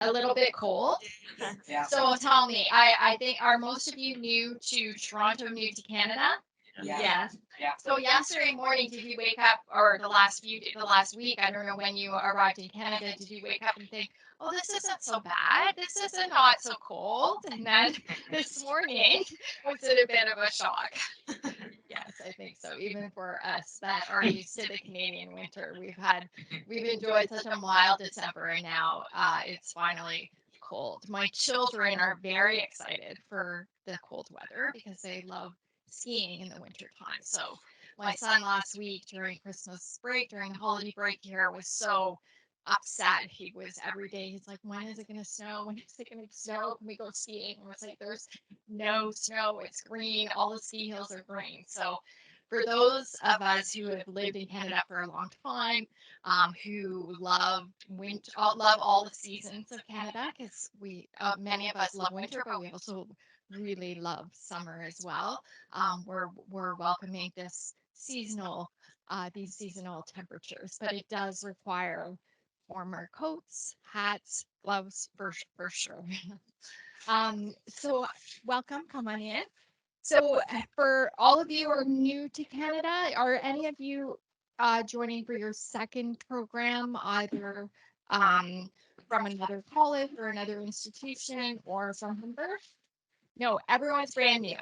A little bit cold. Yeah. So tell me, I think are most of you new to Toronto, new to Canada? Yeah. Yes. Yeah. So yesterday morning, did you wake up, or the last week? I don't know when you arrived in Canada. Did you wake up and think, "Oh, this isn't so bad. This isn't not so cold"? And then this morning, was it a bit of a shock? Yes, I think so. Even for us that are used to the Canadian winter, we've enjoyed such a mild December, and now it's finally cold. My children are very excited for the cold weather because they love skiing in the winter time. So my son last week during Christmas break, during the holiday break here, was so upset. He was every day. He's like, "When is it going to snow? When is it going to snow? Can we go skiing?" And I was like, "There's no snow. It's green. All the ski hills are green." So for those of us who have lived in Canada for a long time, who love winter, love all the seasons of Canada, because many of us love winter, but we also really love summer as well. We're welcoming these seasonal temperatures, but it does require warmer coats, hats, gloves for sure. So welcome, come on in. So for all of you who are new to Canada, are any of you joining for your second program, either from another college or another institution or from Humber? No, everyone's brand new.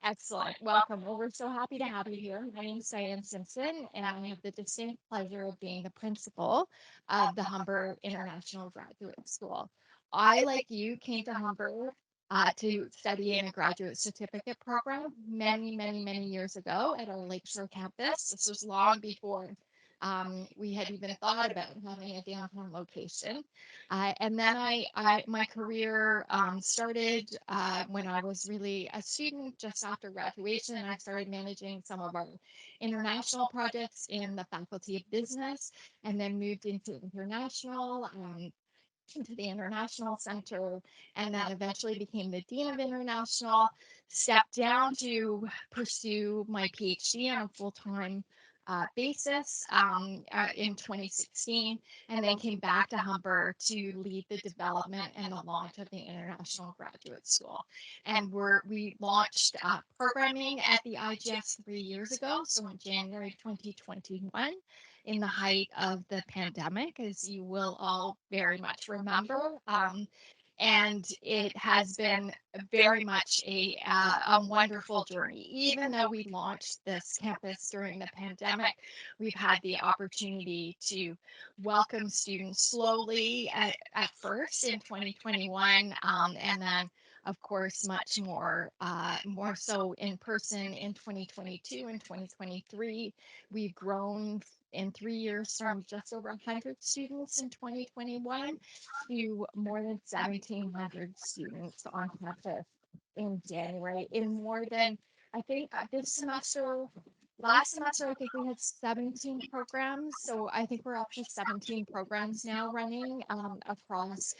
Excellent. Welcome. Well, we're so happy to have you here. My name is Diane Simpson, and I have the distinct pleasure of being the principal of the Humber International Graduate School. I, like you, came to Humber to study in a graduate certificate program many years ago at our Lakeshore campus. This was long before we had even thought about having a downtown location. And then my career started when I was really a student just after graduation. I started managing some of our international projects in the Faculty of Business, and then moved into the International Center, and then eventually became the Dean of International, stepped down to pursue my PhD on a full-time basis in 2016, and then came back to Humber to lead the development and the launch of the International Graduate School. And we launched programming at the IGS 3 years ago, so in January 2021, in the height of the pandemic, as you will all very much remember. And it has been very much a wonderful journey. Even though we launched this campus during the pandemic, we've had the opportunity to welcome students slowly at first in 2021, and then of course much more so in person in 2022 and 2023. We've grown in 3 years from just over 100 students in 2021 to more than 1,700 students on campus in January in more than, I think last semester, I think we had 17 programs. So I think we're up to 17 programs now running across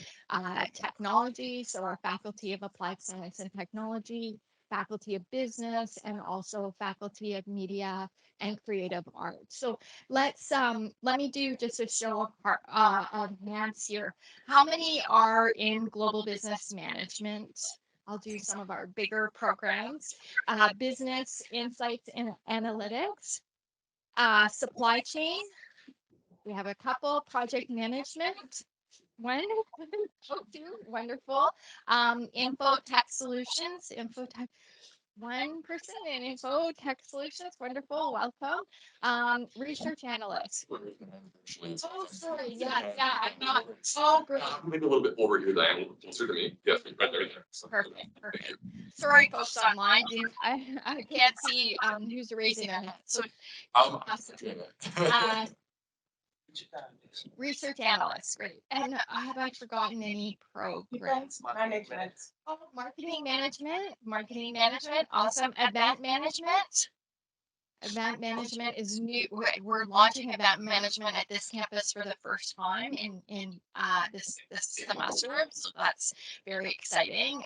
technology. So our Faculty of Applied Science and Technology, Faculty of Business, and also Faculty of Media and Creative Arts. So let me do just a show of hands here. How many are in global business management? I'll do some of our bigger programs. Business insights and analytics, supply chain. We have a couple, project management. One, oh, two, wonderful. Info tech solutions, info tech. One person in info tech solutions, wonderful, welcome. Research analyst. Oh, sorry, yeah, I'm not. Oh, great. Maybe a little bit over here, Diane, a little closer to me. Yes, right there. Perfect. Sorry, folks online. I can't see who's raising their hand. So, uh, research analyst, great. And have I forgotten any programs? Management. Oh, marketing management, awesome. Event management. Event management is new. We're launching event management at this campus for the first time in this semester, so that's very exciting.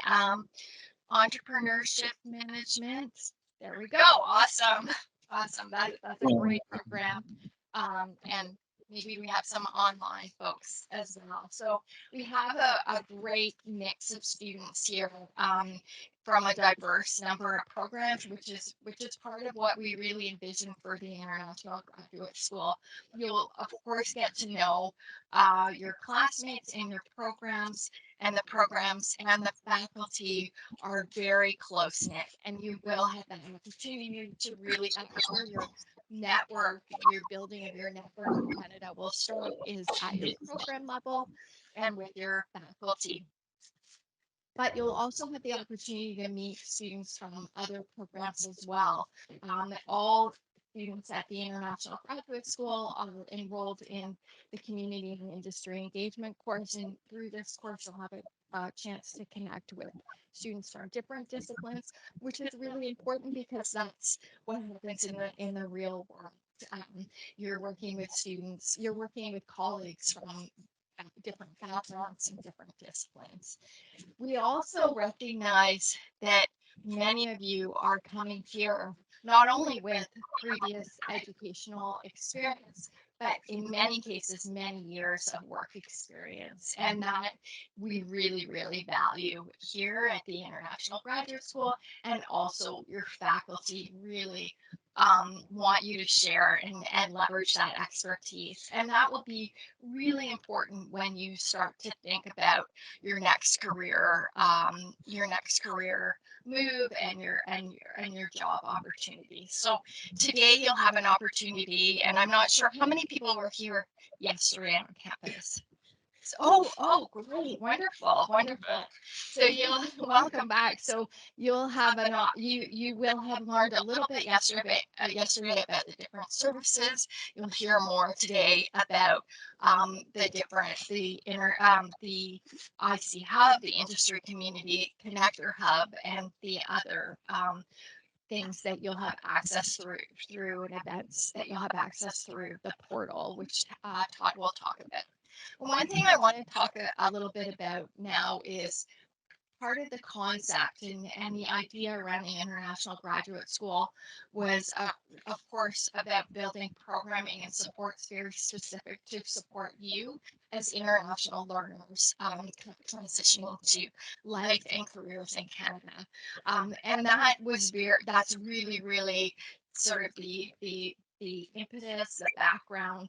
Entrepreneurship management. There we go. Awesome. That's a great program. And maybe we have some online folks as well. So we have a great mix of students here, from a diverse number of programs, which is part of what we really envision for the International Graduate School. You'll of course get to know your classmates in your programs, and the programs and the faculty are very close knit, and you will have that opportunity to really, that's where your network, your building of your network in Canada will start, is at your program level and with your faculty. But you'll also have the opportunity to meet students from other programs as well. All students at the International Graduate School are enrolled in the Community and Industry Engagement course, and through this course, you'll have a chance to connect with students from different disciplines, which is really important because that's what happens in the real world. You're working with students, you're working with colleagues from different backgrounds and different disciplines. We also recognize that many of you are coming here not only with previous educational experience, but in many cases, many years of work experience. And that we really, really value here at the International Graduate School. And also, your faculty really want you to share and leverage that expertise. And that will be really important when you start to think about your next career move, and your job opportunities. So today you'll have an opportunity, and I'm not sure how many people were here yesterday on campus. Great, wonderful, wonderful. So you'll welcome back. So you'll have you will have learned a little bit yesterday about the different services. You'll hear more today about the IC Hub, the Industry Community Connector Hub, and the other things that you'll have access through and events that you'll have access through the portal, which Todd will talk about. One thing I want to talk a little bit about now is part of the concept and the idea around the International Graduate School was, of course, about building programming and supports very specific to support you as international learners, transitioning to life and careers in Canada. And that's really, really sort of the impetus, the background,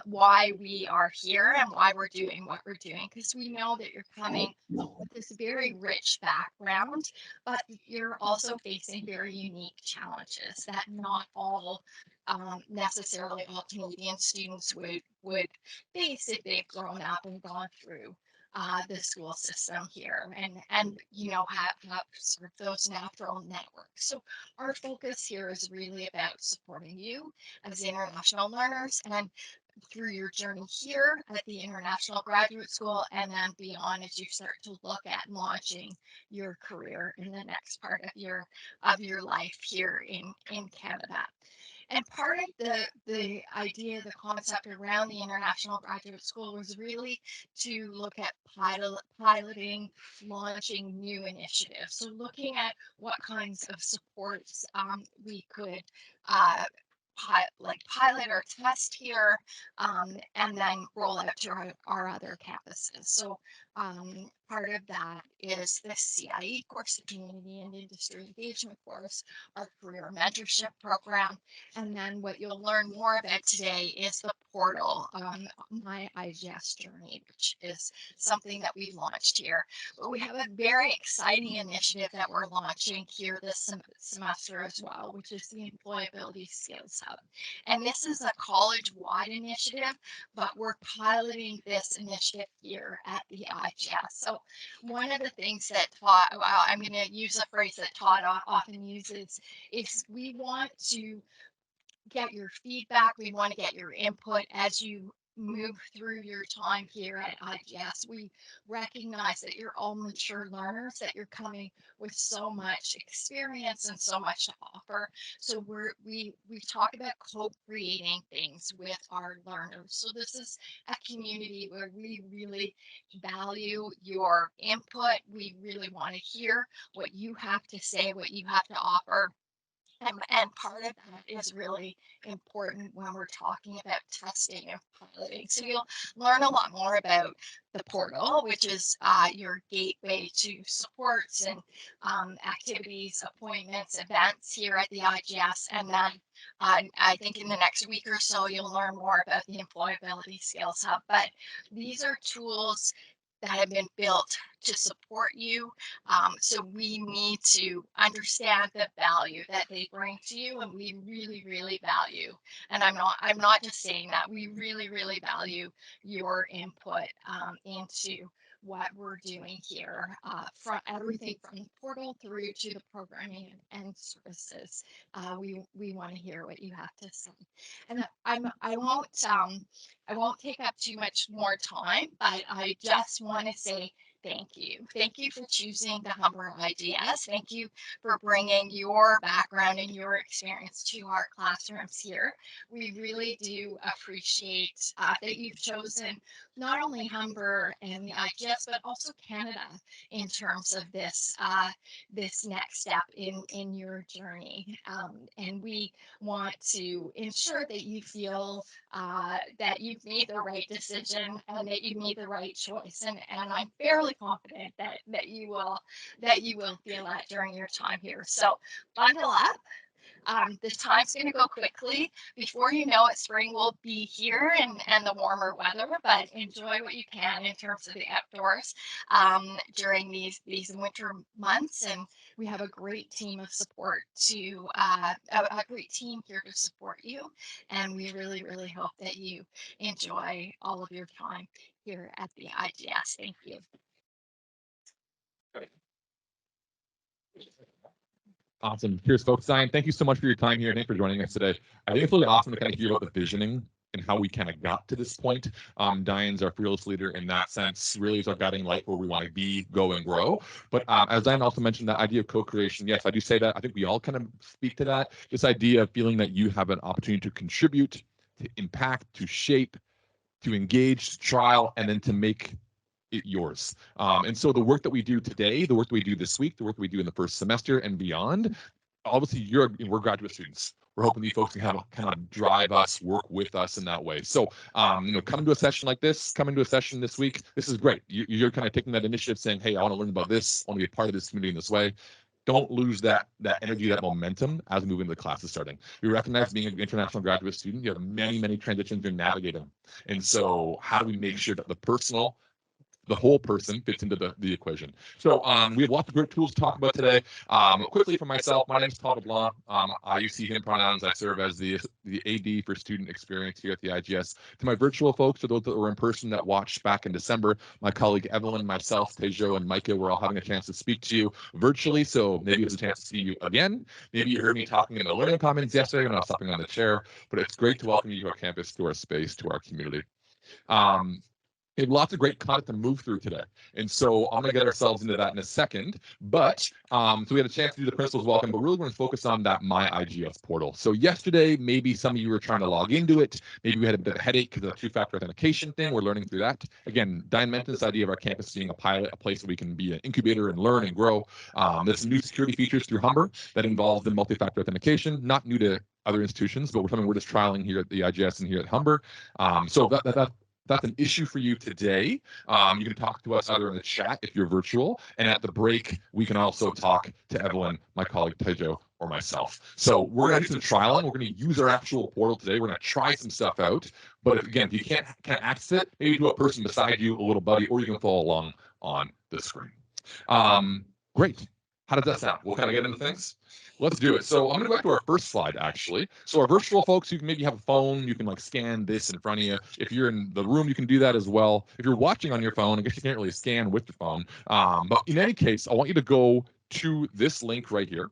why we are here and why we're doing what we're doing, because we know that you're coming with this very rich background, but you're also facing very unique challenges that not all, necessarily all Canadian students would face if they've grown up and gone through the school system here, and have sort of those natural networks. So our focus here is really about supporting you as international learners, and through your journey here at the International Graduate School, and then beyond as you start to look at launching your career in the next part of your life here in Canada. And part of the idea, the concept around the International Graduate School was really to look at piloting, launching new initiatives. So looking at what kinds of supports we could uh, pilot or test here, and then roll out to our other campuses. So part of that is the CIE course, the Community and Industry Engagement course, our career mentorship program, and then what you'll learn more about today is the portal, MyIGS journey, which is something that we launched here. But we have a very exciting initiative that we're launching here this semester as well, which is the Employability Skills Hub. And this is a college-wide initiative, but we're piloting this initiative here at the IGS. So one of the things that Todd, well, I'm going to use a phrase that Todd often uses, is we want to get your feedback. We want to get your input as you move through your time here at IGS. We recognize that you're all mature learners, that you're coming with so much experience and so much to offer. So we talk about co-creating things with our learners. So this is a community where we really value your input. We really want to hear what you have to say, what you have to offer, And part of that is really important when we're talking about testing and piloting. So you'll learn a lot more about the portal, which is your gateway to supports and activities, appointments, events here at the IGS. And then I think in the next week or so, you'll learn more about the Employability Skills Hub. But these are tools that have been built to support you. So we need to understand the value that they bring to you, and we really, really value. And I'm not just saying that. We really, really value your input into what we're doing here, from everything from the portal through to the programming and services. We want to hear what you have to say. And I won't take up too much more time, but I just want to say thank you. Thank you for choosing the Humber IGS. Thank you for bringing your background and your experience to our classrooms here. We really do appreciate that you've chosen not only Humber and the IGS, but also Canada in terms of this next step in your journey. And we want to ensure that you feel that you've made the right decision and that you made the right choice. And I'm fairly confident that you will feel that during your time here. So bundle up. This time's going to go quickly. Before you know it, spring will be here and the warmer weather, but enjoy what you can in terms of the outdoors during these winter months. And we have a great team of support a great team here to support you. And we really, really hope that you enjoy all of your time here at the IGS. Thank you. Awesome. Cheers, folks. Zion, thank you so much for your time here. Thanks for joining us today. I think it's really awesome to kind of hear about the visioning and how we kind of got to this point. Diane's our fearless leader in that sense, really is our guiding light where we want to be, go, and grow. But as Diane also mentioned, that idea of co-creation, yes, I do say that. I think we all kind of speak to that. This idea of feeling that you have an opportunity to contribute, to impact, to shape, to engage, to trial, and then to make it yours. And so the work that we do today, the work that we do this week, the work that we do in the first semester and beyond, obviously we're graduate students. We're hoping you folks can kind of drive us, work with us in that way. So, coming to a session like this, coming to a session this week, this is great. You're kind of taking that initiative saying, hey, I want to learn about this. I want to be a part of this community in this way. Don't lose that energy, that momentum as we move into the classes starting. We recognize being an international graduate student, you have many, many transitions you're navigating. And so how do we make sure that the whole person fits into the equation? So we have lots of great tools to talk about today. Quickly for myself, my name is Paul LeBlanc. I use he, him pronouns. I serve as the AD for student experience here at the IGS. To my virtual folks, to those that were in person that watched back in December, my colleague Evelyn, myself, Tejo, and Micah were all having a chance to speak to you virtually. So maybe it's a chance to see you again. Maybe you heard me talking in the learning commons yesterday when I was stopping on the chair. But it's great to welcome you to our campus, to our space, to our community. We have lots of great content to move through today. And so I'm going to get ourselves into that in a second. But so we had a chance to do the principal's welcome, but really we're going to focus on that MyIGS portal. So yesterday, maybe some of you were trying to log into it. Maybe we had a bit of a headache because of the two-factor authentication thing. We're learning through that. Again, Diane mentioned this idea of our campus being a pilot, a place where we can be an incubator and learn and grow. There's some new security features through Humber that involve the multi-factor authentication, not new to other institutions, but we're just trialing here at the IGS and here at Humber. So that's an issue for you today. You can talk to us either in the chat if you're virtual, and at the break, we can also talk to Evelyn, my colleague Tejo, or myself. So we're going to do some trialing. We're going to use our actual portal today. We're going to try some stuff out. But if you can't access it, maybe do a person beside you, a little buddy, or you can follow along on the screen. Great. How does that sound? We'll kind of get into things. Let's do it. So I'm going to go back to our first slide, actually. So our virtual folks, you can maybe have a phone. You can scan this in front of you. If you're in the room, you can do that as well. If you're watching on your phone, I guess you can't really scan with your phone. But in any case, I want you to go to this link right here.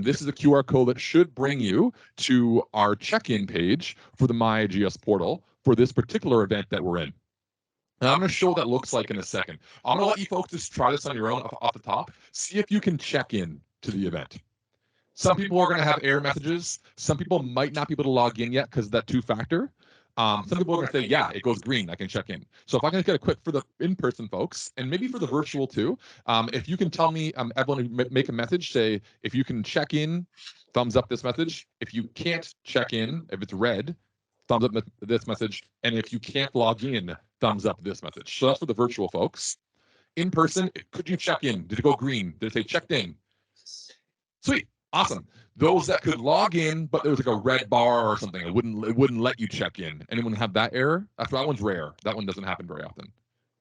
This is a QR code that should bring you to our check-in page for the MyIGS portal for this particular event that we're in. Now, I'm going to show what that looks like in a second. I'm going to let you folks just try this on your own off the top. See if you can check in to the event. Some people are going to have error messages. Some people might not be able to log in yet because of that two-factor. Some people are going to say, yeah, it goes green. I can check in. So if I can get a quick for the in-person folks, and maybe for the virtual too, if you can tell me, Evelyn, make a message, say if you can check in thumbs up this message. If you can't check in, if it's red, thumbs up this message. And if you can't log in, thumbs up this message. So that's for the virtual folks. In person, could you check in? Did it go green? Did it say checked in? Sweet. Awesome. Those that could log in, but there was like a red bar or something, it wouldn't let you check in. Anyone have that error? That one's rare. That one doesn't happen very often.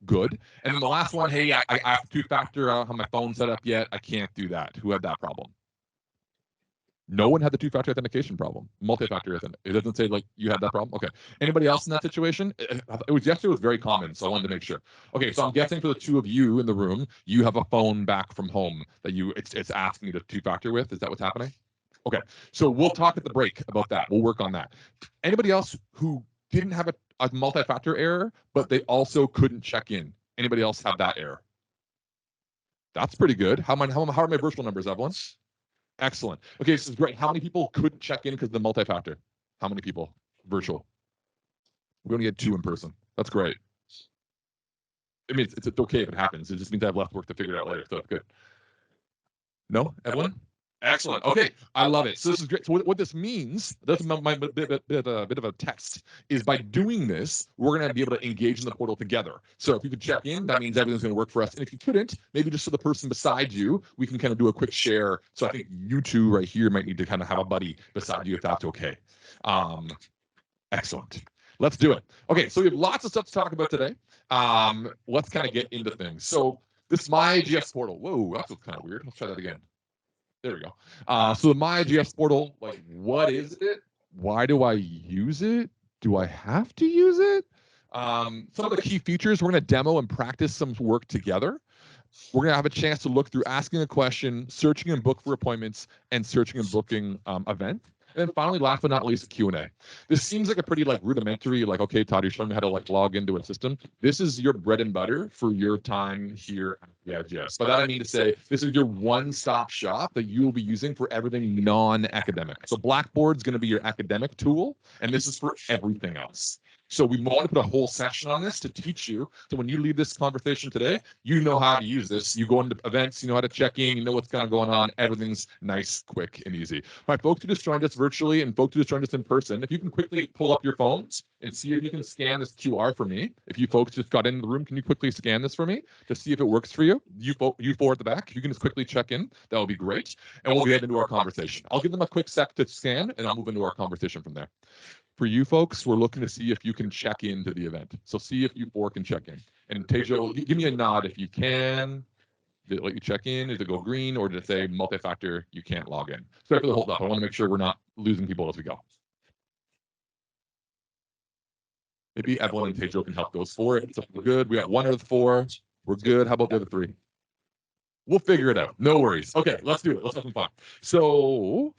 Good. And then the last one, hey, I have two-factor. I don't have my phone set up yet. I can't do that. Who had that problem? No one had the two-factor authentication problem. Multi-factor authentication. It doesn't say like you had that problem. Okay. Anybody else in that situation? It was yesterday was very common, so I wanted to make sure. Okay, so I'm guessing for the two of you in the room, you have a phone back from home that it's asking you to two-factor with. Is that what's happening? Okay. So we'll talk at the break about that. We'll work on that. Anybody else who didn't have a multi-factor error, but they also couldn't check in? Anybody else have that error? That's pretty good. How are my virtual numbers, Evelyn? Excellent. Okay, this is great. How many people couldn't check in because of the multi-factor? How many people? Virtual. We only had 2 in person. That's great. I mean, it's okay if it happens. It just means I have less work to figure it out later. So it's good. No, Evelyn? Excellent. Okay, I love it. So this is great. So what this means, that's my bit of a test, is by doing this, we're going to be able to engage in the portal together. So if you could check in, that means everything's going to work for us. And if you couldn't, maybe just so the person beside you, we can kind of do a quick share. So I think you two right here might need to kind of have a buddy beside you if that's okay. Excellent. Let's do it. Okay, so we have lots of stuff to talk about today. Let's kind of get into things. So this MyIGS portal. Whoa, that was kind of weird. Let's try that again. There we go. So the MyIGS portal, like, what is it? Why do I use it? Do I have to use it? Some of the key features, we're going to demo and practice some work together. We're going to have a chance to look through asking a question, searching and book for appointments, and searching and booking events. And then finally, last but not least, a Q&A. This seems like a pretty like rudimentary, like, okay, Todd, you're showing me how to like log into a system. This is your bread and butter for your time here at MyIGS. By that I mean to say, this is your one-stop shop that you will be using for everything non-academic. So Blackboard's going to be your academic tool, and this is for everything else. So we want to put a whole session on this to teach you. So when you leave this conversation today, you know how to use this. You go into events, you know how to check in, you know what's kind of going on. Everything's nice, quick, and easy. My folks who just joined us virtually and folks who just joined us in person, if you can quickly pull up your phones and see if you can scan this QR for me. If you folks just got into the room, can you quickly scan this for me to see if it works for you? You four at the back, you can just quickly check in. That would be great. And we'll get into our conversation. I'll give them a quick sec to scan, and I'll move into our conversation from there. For you folks, we're looking to see if you can check into the event. So see if you four can check in. And Tejo, give me a nod if you can. Did it let you check in? Did it go green? Or did it say multi-factor, you can't log in? Sorry for the hold up. I want to make sure we're not losing people as we go. Maybe Evelyn and Tejo can help those 4. So we're good. We got 1 of the 4. We're good. How about the other 3? We'll figure it out. No worries. Okay, let's do it. Let's have some fun. So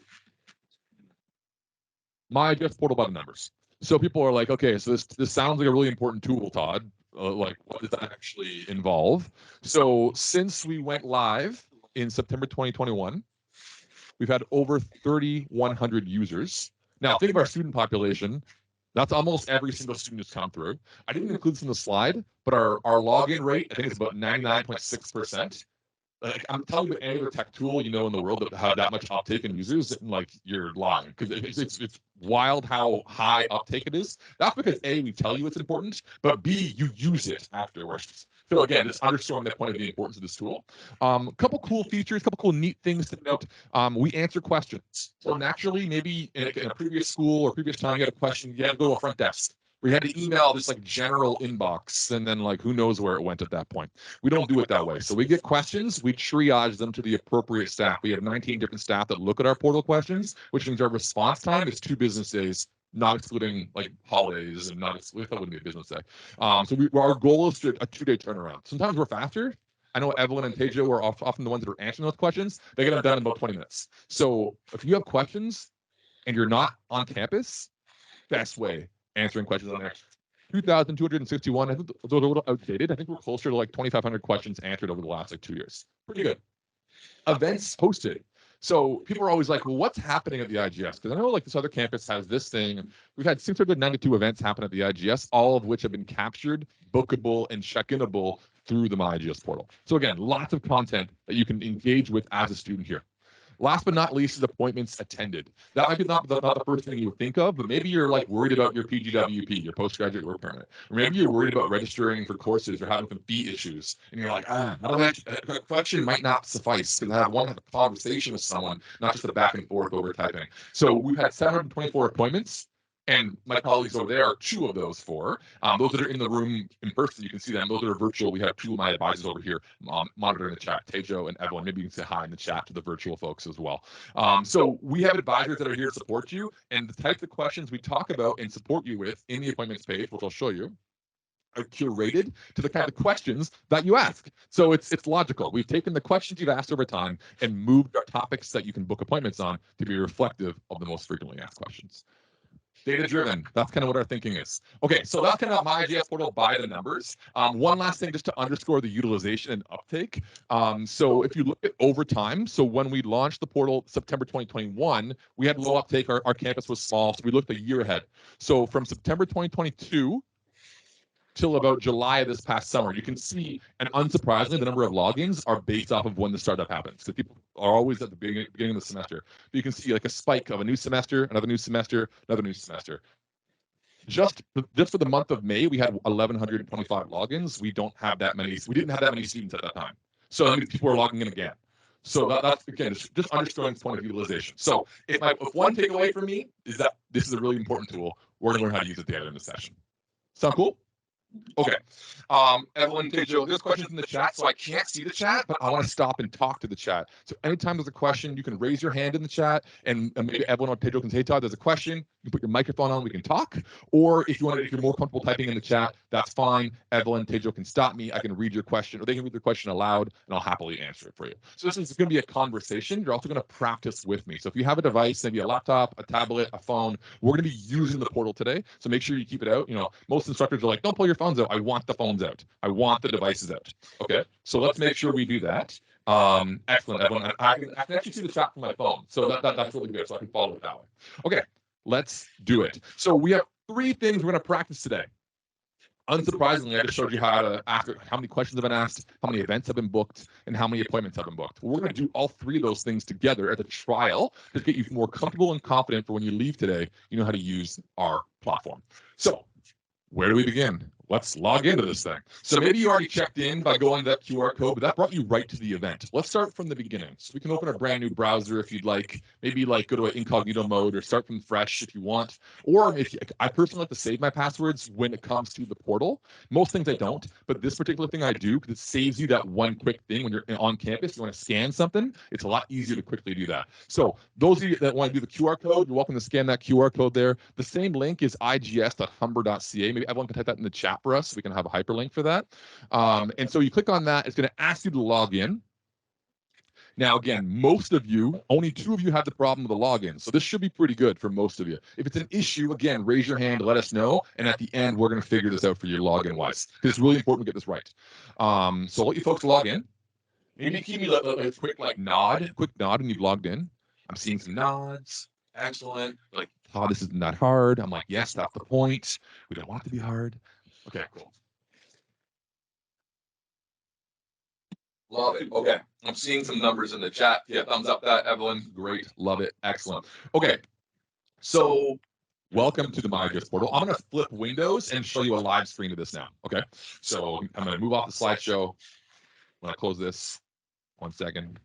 MyIGS portal button numbers. So people are like, okay, so this sounds like a really important tool, Todd. Like, what does that actually involve? So since we went live in September 2021, we've had over 3,100 users. Now, think of our student population. That's almost every single student who's come through. I didn't include this in the slide, but our login rate, I think it's about 99.6%. Like, I'm telling you, any other tech tool you know in the world that have that much uptake in users, like, you're lying, because it's wild how high uptake it is. That's because A, we tell you it's important, but B, you use it afterwards. So again, just underscoring that point of the importance of this tool. Couple cool features, couple cool neat things to note. We answer questions. So naturally, maybe in a previous school or previous time, you had a question, you had to go to a front desk. We had to email this like general inbox, and then like who knows where it went at that point. We don't do it that way. So we get questions, we triage them to the appropriate staff. We have 19 different staff that look at our portal questions, which means our response time is 2 business days, not excluding like holidays and not excluding, that wouldn't be a business day. So our goal is a 2-day turnaround. Sometimes we're faster. I know Evelyn and Tejo are often the ones that are answering those questions. They get them done in about 20 minutes. So if you have questions and you're not on campus, best way answering questions on there. 2,261. I think those are a little outdated. I think we're closer to like 2,500 questions answered over the last like 2 years. Pretty good. Events hosted. So people are always like, well, what's happening at the IGS? Because I know like this other campus has this thing. We've had 692 events happen at the IGS, all of which have been captured, bookable, and check-inable through the MyIGS portal. So again, lots of content that you can engage with as a student here. Last but not least is appointments attended. That might be not the first thing you would think of, but maybe you're like worried about your PGWP, your postgraduate work permit. Or maybe you're worried about registering for courses or having some fee issues. And you're like, a question might not suffice because I want to have a conversation with someone, not just a back and forth over typing. So we've had 724 appointments. And my colleagues over there are 2 of those 4. Those that are in the room in person, you can see them. Those that are virtual, we have 2 of my advisors over here monitoring the chat, Tejo and Evelyn. Maybe you can say hi in the chat to the virtual folks as well. So we have advisors that are here to support you. And the types of questions we talk about and support you with in the appointments page, which I'll show you, are curated to the kind of questions that you ask. So it's logical. We've taken the questions you've asked over time and moved our topics that you can book appointments on to be reflective of the most frequently asked questions. Data driven. That's kind of what our thinking is. Okay, so that's kind of MyIGS portal by the numbers. One last thing just to underscore the utilization and uptake. So if you look at over time, so when we launched the portal September 2021, we had low uptake. Our campus was small, so we looked a year ahead. So from September 2022 till about July of this past summer, you can see, and unsurprisingly, the number of logins are based off of when the startup happens. So people are always at the beginning of the semester. But you can see like a spike of a new semester, another new semester, another new semester. Just for the month of May, we had 1,125 logins. We don't have that many. We didn't have that many students at that time. So people are logging in again. So that's again just underscoring the point of utilization. So if one takeaway for me is that this is a really important tool, we're going to learn how to use it together in this session. Sound cool? Okay. Evelyn, Tejo, there's questions in the chat, so I can't see the chat, but I want to stop and talk to the chat. So anytime there's a question, you can raise your hand in the chat, and maybe Evelyn or Tejo can say, Todd, there's a question. You can put your microphone on, we can talk. Or if you're more comfortable typing in the chat, that's fine. Evelyn, Tejo can stop me. I can read your question, or they can read their question aloud, and I'll happily answer it for you. So this is going to be a conversation. You're also going to practice with me. So if you have a device, maybe a laptop, a tablet, a phone, we're going to be using the portal today. So make sure you keep it out. Most instructors are like, don't pull your phones out. I want the phones out. I want the devices out. Okay, so let's make sure we do that. Excellent, Evelyn. I can actually see the chat from my phone, so that's really good. So I can follow it that way. Okay, let's do it. So we have 3 things we're going to practice today. Unsurprisingly, I just showed you how to ask how many questions have been asked, how many events have been booked, and how many appointments have been booked. We're going to do all 3 of those things together as a trial to get you more comfortable and confident for when you leave today, you know how to use our platform. So where do we begin? Let's log into this thing. So maybe you already checked in by going to that QR code, but that brought you right to the event. Let's start from the beginning. So we can open a brand new browser if you'd like. Maybe like go to an incognito mode or start from fresh if you want. Or I personally like to save my passwords when it comes to the portal. Most things I don't, but this particular thing I do because it saves you that one quick thing when you're on campus. You want to scan something, it's a lot easier to quickly do that. So those of you that want to do the QR code, you're welcome to scan that QR code there. The same link is igs.humber.ca. Maybe everyone can type that in the chat for us so we can have a hyperlink for that. And so you click on that, it's going to ask you to log in. Now, again, most of you, only 2 of you have the problem with the login. So this should be pretty good for most of you. If it's an issue, again, raise your hand, let us know. And at the end, we're going to figure this out for you login wise. Because it's really important we get this right. So I'll let you folks log in. Maybe give me a quick nod when you've logged in. I'm seeing some nods. Excellent. Like, oh, this isn't that hard. I'm like, yes, that's the point. We don't want it to be hard. Okay, cool. Love it. Okay. I'm seeing some numbers in the chat. Yeah, thumbs up that, Evelyn. Great. Love it. Excellent. Okay. So welcome to the MyIGS portal. I'm going to flip windows and show you a live screen of this now. Okay. So I'm going to move off the slideshow. I'm going to close this. 1 second.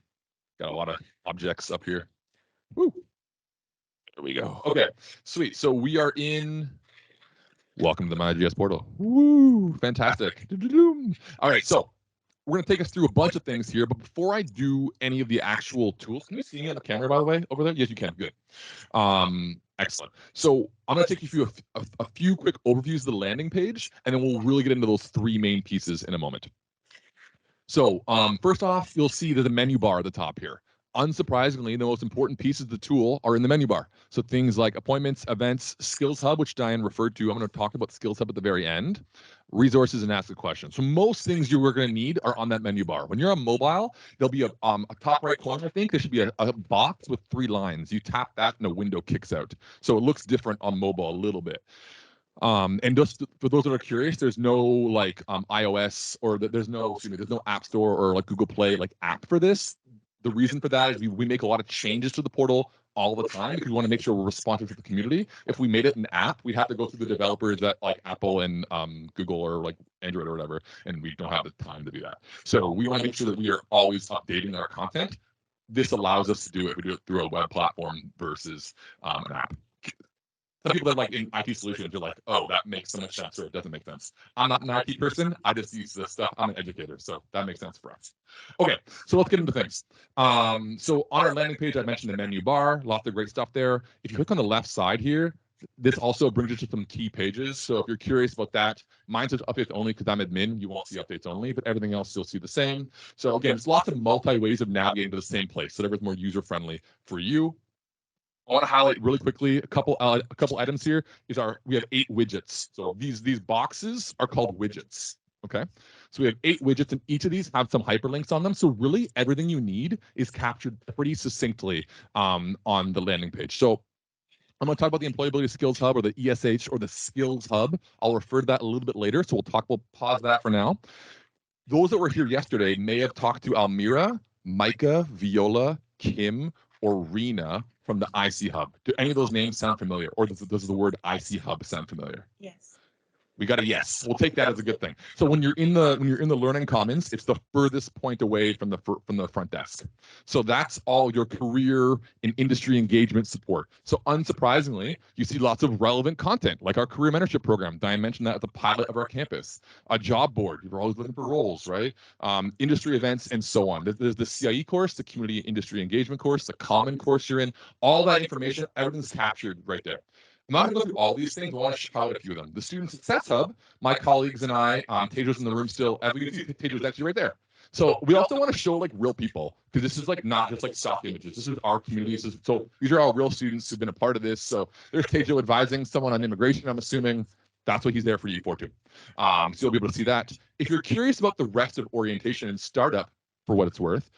Got a lot of objects up here. Woo. There we go. Okay. Sweet. So we are in. Welcome to the MyIGS portal. Woo. Fantastic. All right. So we're going to take us through a bunch of things here, but before I do any of the actual tools, can you see me on the camera, by the way, over there? Yes, you can. Good. Excellent. So I'm going to take you through a few quick overviews of the landing page, and then we'll really get into those 3 main pieces in a moment. So first off, you'll see there's a menu bar at the top here. Unsurprisingly, the most important pieces of the tool are in the menu bar. So things like appointments, events, SkillsHub, which Diane referred to. I'm going to talk about SkillsHub at the very end. Resources and ask a question. So most things you are going to need are on that menu bar. When you're on mobile, there'll be a top right corner, I think, there should be a box with 3 lines. You tap that and a window kicks out. So it looks different on mobile a little bit. And just for those that are curious, there's no iOS or there's no App Store or like Google Play app for this. The reason for that is we make a lot of changes to the portal all the time because we want to make sure we're responsive to the community. If we made it an app, we'd have to go through the developers at like Apple and Google or like Android or whatever, and we don't have the time to do that. So we want to make sure that we are always updating our content. This allows us to do it. We do it through a web platform versus an app. Some people that like in IT solutions are like, oh, that makes so much sense, or it doesn't make sense. I'm not an IT person. I just use this stuff. I'm an educator, so that makes sense for us. Okay, so let's get into things. So on our landing page, I mentioned the menu bar, lots of great stuff there. If you click on the left side here, this also brings you to some key pages. So if you're curious about that, mine says updates only because I'm admin. You won't see updates only, but everything else you'll see the same. So again, it's lots of multi ways of navigating to the same place, so that it's more user friendly for you. I want to highlight really quickly a couple items here. We have 8 widgets. So these boxes are called widgets. Okay, so we have 8 widgets, and each of these have some hyperlinks on them. So really, everything you need is captured pretty succinctly on the landing page. So I'm going to talk about the Employability Skills Hub, or the ESH, or the Skills Hub. I'll refer to that a little bit later. So we'll pause that for now. Those that were here yesterday may have talked to Almira, Micah, Viola, Kim, or Rena from the IC Hub. Do any of those names sound familiar, or does the word IC Hub sound familiar? Yes. We got a yes. We'll take that as a good thing. So when you're in the Learning Commons, it's the furthest point away from the front desk. So that's all your career and industry engagement support. So unsurprisingly, you see lots of relevant content, like our career mentorship program. Diane mentioned that at the pilot of our campus. A job board. You're always looking for roles, right? Industry events and so on. There's the CIE course, the Community Industry Engagement course, the Common course you're in. All that information, everything's captured right there. I'm not going to go through all these things. I want to shout out a few of them. The Student Success Hub, my colleagues and I, Tedra's in the room still. As we can see, Tedra's actually right there. So we also want to show like real people, because this is like not just like stock images. This is our community. So these are all real students who've been a part of this. So there's Tedro advising someone on immigration, I'm assuming. That's what he's there for you for too. So you'll be able to see that. If you're curious about the rest of orientation and startup, for what it's worth,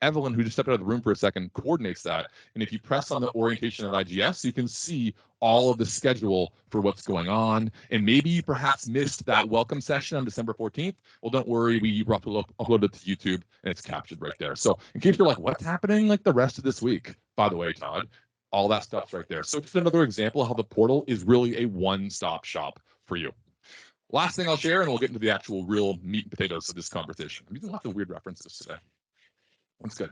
Evelyn, who just stepped out of the room for a second, coordinates that. And if you press on the orientation at IGS, you can see all of the schedule for what's going on. And maybe you perhaps missed that welcome session on December 14th. Well, don't worry. We uploaded it to YouTube, and it's captured right there. So in case you're like, what's happening like the rest of this week? By the way, Todd, all that stuff's right there. So just another example of how the portal is really a one-stop shop for you. Last thing I'll share, and we'll get into the actual real meat and potatoes of this conversation. I'm using lots of weird references today. That's good.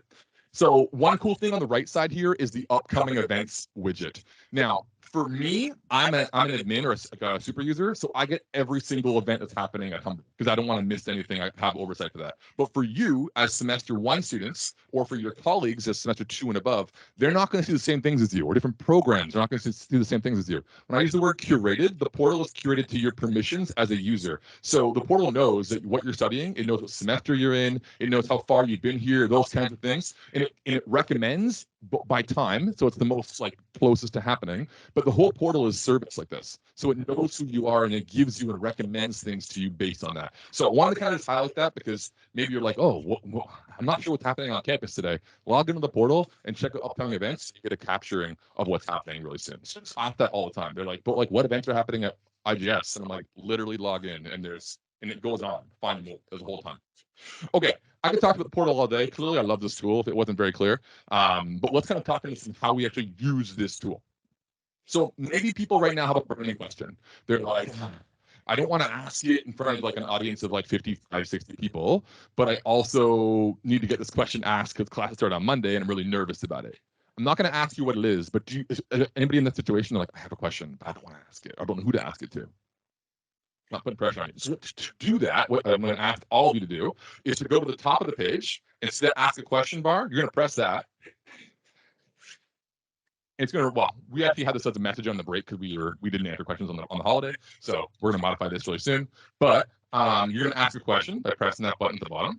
So one cool thing on the right side here is the upcoming events widget. Now, for me, I'm an admin or a super user, so I get every single event that's happening at Humber because I don't want to miss anything. I have oversight for that. But for you as semester 1 students, or for your colleagues as semester 2 and above, they're not going to see the same things as you, or different programs are not going to see the same things as you. When I use the word curated, the portal is curated to your permissions as a user. So the portal knows that what you're studying, it knows what semester you're in, it knows how far you've been here, those kinds of things, and it recommends by time, so it's the most like closest to happening. But the whole portal is service like this, so it knows who you are and it gives you and recommends things to you based on that. So I wanted to kind of just highlight that because maybe you're like, oh, I'm not sure what's happening on campus today. Log into the portal and check out upcoming events. You get a capturing of what's happening really soon. So just ask that all the time. They're like, but like, what events are happening at IGS? And I'm like, literally log in, and it goes on. Find more the whole time. Okay, I could talk about the portal all day. Clearly, I love this tool if it wasn't very clear. But let's kind of talk about how we actually use this tool. So maybe people right now have a burning question. They're like, I don't want to ask it in front of like an audience of like 55, 60 people, but I also need to get this question asked because classes start on Monday and I'm really nervous about it. I'm not going to ask you what it is, but is anybody in that situation like, I have a question, but I don't want to ask it. I don't know who to ask it to. Not putting pressure on you. So to do that, what I'm going to ask all of you to do is to go to the top of the page and instead ask a question bar. You're going to press that. It's going to, we actually had this as a message on the break because we didn't answer questions on the holiday. So we're going to modify this really soon. But you're going to ask a question by pressing that button at the bottom.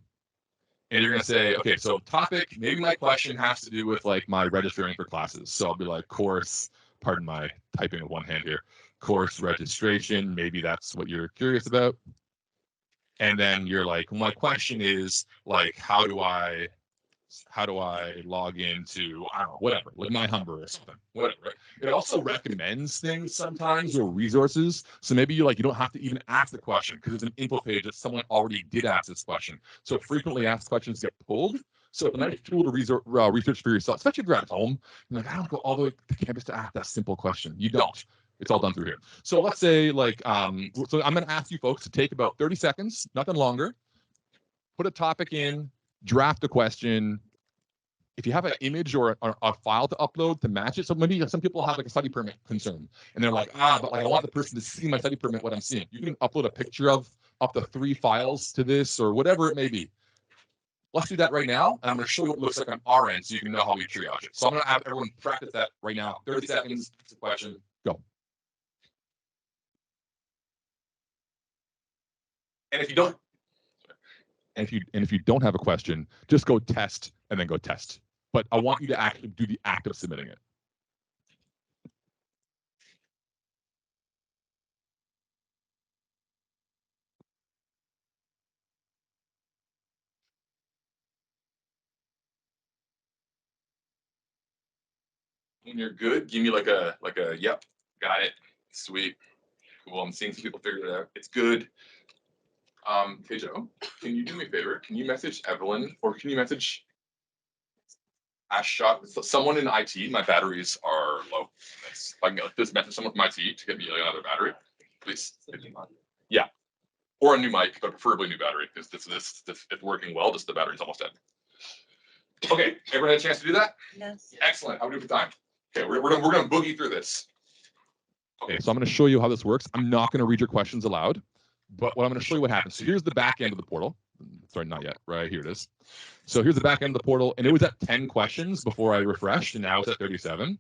And you're going to say, okay, so topic, maybe my question has to do with like my registering for classes. So I'll be like course, pardon my typing with one hand here, course registration. Maybe that's what you're curious about. And then you're like, my question is like, how do I log into, I don't know, whatever, like my Humber or something, whatever. It also recommends things sometimes or resources. So maybe you don't have to even ask the question because it's an info page that someone already did ask this question. So frequently asked questions get pulled. So it's a nice tool to research for yourself, especially if you're at home. You're like, I don't go all the way to campus to ask that simple question. You don't. It's all done through here. So let's say so I'm going to ask you folks to take about 30 seconds, nothing longer, put a topic in, draft a question. If you have an image or a file to upload to match it, so maybe some people have like a study permit concern, and they're like, but like I want the person to see my study permit, what I'm seeing. You can upload a picture of up to 3 files to this or whatever it may be. Let's do that right now, and I'm going to show you what it looks like on our end so you can know how we triage it. So I'm going to have everyone practice that right now. 30 seconds, question, go. And if you don't, if you don't have a question, just go test and then go test. But I want you to actually do the act of submitting it. When you're good, give me like a yep, got it, sweet, cool. I'm seeing some people figure it out. It's good. Tejo, can you do me a favor? Can you message Evelyn or can you message Ashok? Someone in IT. My batteries are low. If I can just message someone from IT to get me another battery, please. Yeah, or a new mic, but preferably new battery because this it's working well. Just the battery's almost dead. Okay, everyone had a chance to do that? Yes. Excellent. How are we doing for time? Okay, we're gonna boogie through this. Okay, so I'm going to show you how this works. I'm not going to read your questions aloud, but what I'm going to show you what happens. So here's the back end of the portal. Sorry, not yet. Right here it is. So here's the back end of the portal, and it was at 10 questions before I refreshed, and now it's at 37.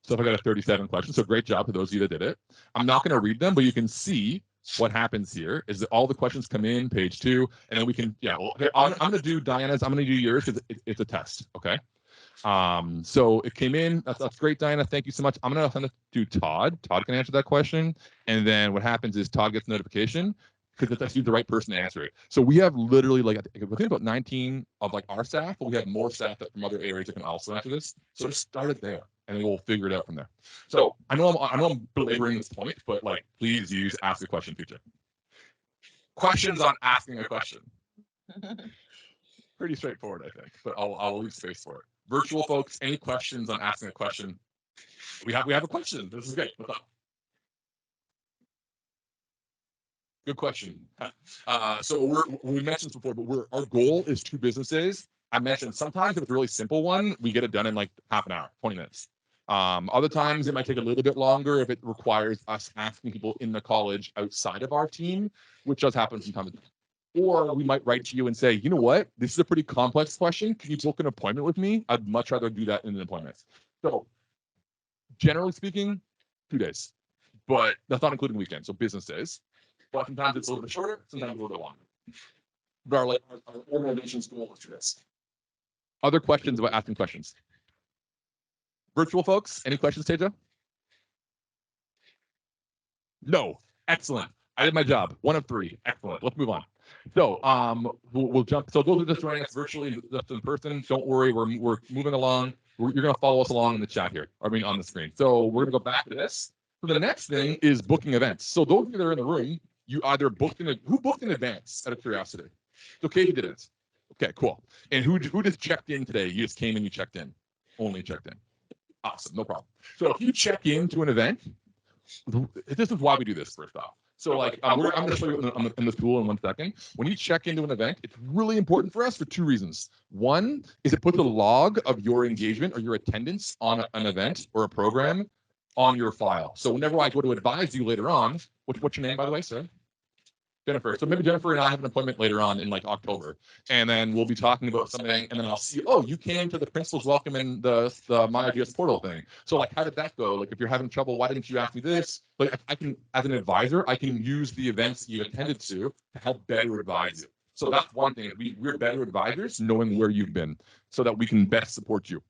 So if I got a 37 questions, so great job to those of you that did it. I'm not going to read them, but you can see what happens here is that all the questions come in, page 2, and then we can, I'm going to do Diana's, I'm going to do yours because it's a test, okay? So it came in. That's great, Diana. Thank you so much. I'm gonna send it to Todd. Todd can answer that question, and then what happens is Todd gets notification because it's actually the right person to answer it. So we have literally like I think about 19 of like our staff, but we have more staff that from other areas that can also answer this. So just start it there, and then we'll figure it out from there. So I know I'm belaboring this point, but like please use ask a question feature. Questions on asking a question. Pretty straightforward, I think, but I'll leave space for it. Virtual folks, any questions on asking a question? We have a question. This is great. What's up? Good question. So we mentioned this before, but our goal is 2 business days. I mentioned sometimes if it's a really simple one, we get it done in like half an hour, 20 minutes. Other times it might take a little bit longer if it requires us asking people in the college outside of our team, which does happen from time to time. Or we might write to you and say, you know what, this is a pretty complex question. Can you book an appointment with me? I'd much rather do that in an appointment. So generally speaking, 2 days, but that's not including weekends, so business days. But sometimes it's a little bit shorter, sometimes a little bit longer. But our organization's goal is 2 days. Other questions about asking questions? Virtual folks, any questions, Teja? No. Excellent. I did my job. 1 of 3. Excellent. Let's move on. So we'll jump. So those are just joining us virtually, just in person. Don't worry, we're moving along. You're going to follow us along in the chat here. I mean, on the screen. So we're going to go back to this. So the next thing is booking events. So those of you that are in the room, you either booked who booked in advance out of curiosity? So Katie did it. Okay, cool. And who just checked in today? You just came and you checked in. Only checked in. Awesome, no problem. So if you check into an event, this is why we do this first off. So like I'm going to show you in the tool in 1 second. When you check into an event, it's really important for us for 2 reasons. One is it puts a log of your engagement or your attendance on an event or a program on your file. So whenever I go to advise you later on, what's your name, by the way, sir? Jennifer. So maybe Jennifer and I have an appointment later on in like October, and then we'll be talking about something, and then I'll see, oh, you came to the principal's welcome in the MyIGS portal thing. So like, how did that go? Like, if you're having trouble, why didn't you ask me this? Like, I can, as an advisor, I can use the events you attended to help better advise you. So that's one thing. We're better advisors knowing where you've been so that we can best support you.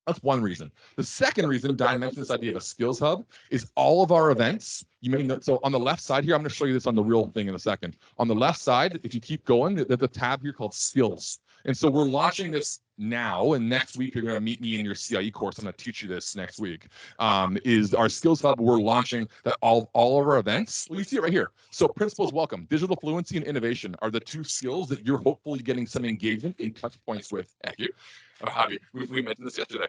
That's one reason. The second reason, Diane mentioned this idea of a skills hub, is all of our events. You may know, so on the left side here, I'm going to show you this on the real thing in a second. On the left side, if you keep going, there's a tab here called skills. And so we're launching this now, and next week you're going to meet me in your CIE course. I'm going to teach you this next week. Is our Skills Hub. We're launching that all of our events. Well, you see it right here. So principals welcome. Digital fluency and innovation are the two skills that you're hopefully getting some engagement and touch points with. Thank you. Happy. We mentioned this yesterday.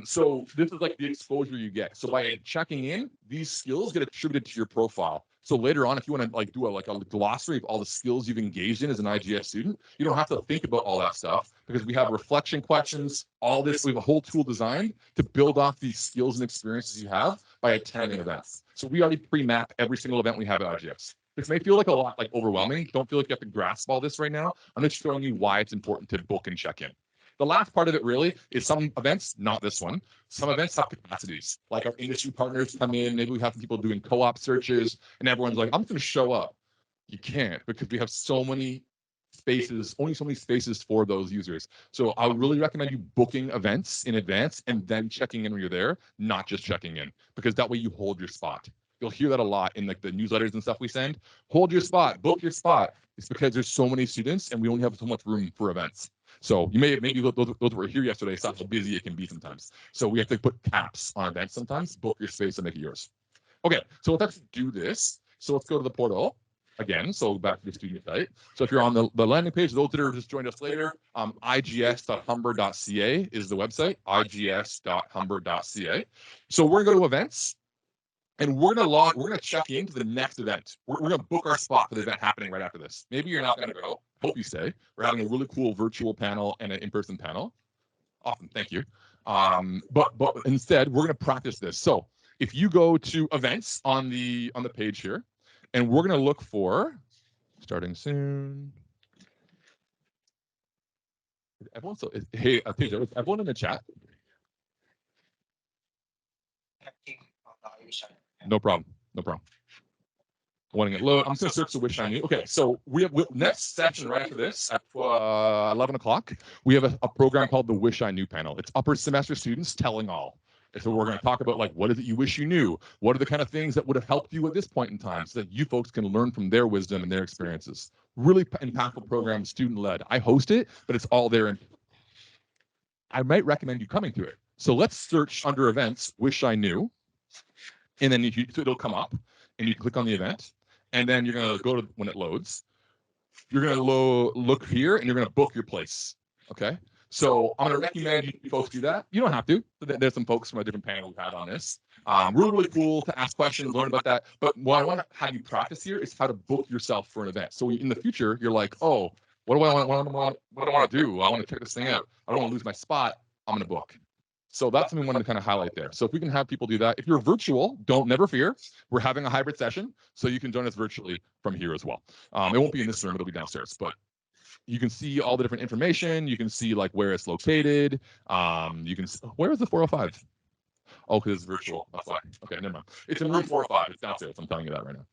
So this is like the exposure you get. So by checking in, these skills get attributed to your profile. So later on, if you want to like do a glossary of all the skills you've engaged in as an IGS student, you don't have to think about all that stuff because we have reflection questions, all this. We have a whole tool designed to build off these skills and experiences you have by attending events. So we already pre-map every single event we have at IGS. This may feel like a lot like overwhelming. Don't feel like you have to grasp all this right now. I'm just showing you why it's important to book and check in. The last part of it really is some events, not this one, some events have capacities. Like our industry partners come in, maybe we have people doing co-op searches, and everyone's like, I'm just going to show up. You can't because we have so many spaces, only so many spaces for those users. So I would really recommend you booking events in advance and then checking in when you're there, not just checking in, because that way you hold your spot. You'll hear that a lot in like the newsletters and stuff we send. Hold your spot, book your spot. It's because there's so many students and we only have so much room for events. So you maybe those were here yesterday saw how busy it can be sometimes. So we have to put caps on events sometimes. Book your space and make it yours. Okay, so let's do this. So let's go to the portal again. So back to the student site. So if you're on the landing page, those that are just joined us later, igs.humber.ca is the website, igs.humber.ca. So we're going to go to events. And we're gonna check into the next event. We're gonna book our spot for the event happening right after this. Maybe you're not gonna go. Hope you stay. We're having a really cool virtual panel and an in-person panel. Awesome, thank you. But instead, we're gonna practice this. So if you go to events on the page here, and we're gonna look for starting soon. Everyone, so hey, everyone in the chat. No problem. No problem. Wanting it low. I'm just going to search the Wish I Knew. Okay, so we have next session right after this at 11 o'clock. We have a program called the Wish I Knew panel. It's upper semester students telling all. And so we're going to talk about like what is it you wish you knew? What are the kind of things that would have helped you at this point in time so that you folks can learn from their wisdom and their experiences. Really impactful program, student led. I host it, but it's all there. And I might recommend you coming to it. So let's search under events, Wish I Knew. And then it'll come up and you click on the event and then you're going to go to when it loads, you're going to look here and you're going to book your place. Okay. So I'm going to recommend you folks do that. You don't have to. There's some folks from a different panel we've had on this. Really cool to ask questions, learn about that. But what I want to have you practice here is how to book yourself for an event. So in the future, you're like, oh, what do I want to do? I want to check this thing out. I don't want to lose my spot. I'm going to book. So that's something we wanted to kind of highlight there. So if we can have people do that, if you're virtual, never fear. We're having a hybrid session, so you can join us virtually from here as well. It won't be in this room, it'll be downstairs, but you can see all the different information. You can see like where it's located. You can where is the 405? Oh, because it's virtual. That's why. Okay, never mind. It's in room 405. It's downstairs. I'm telling you that right now.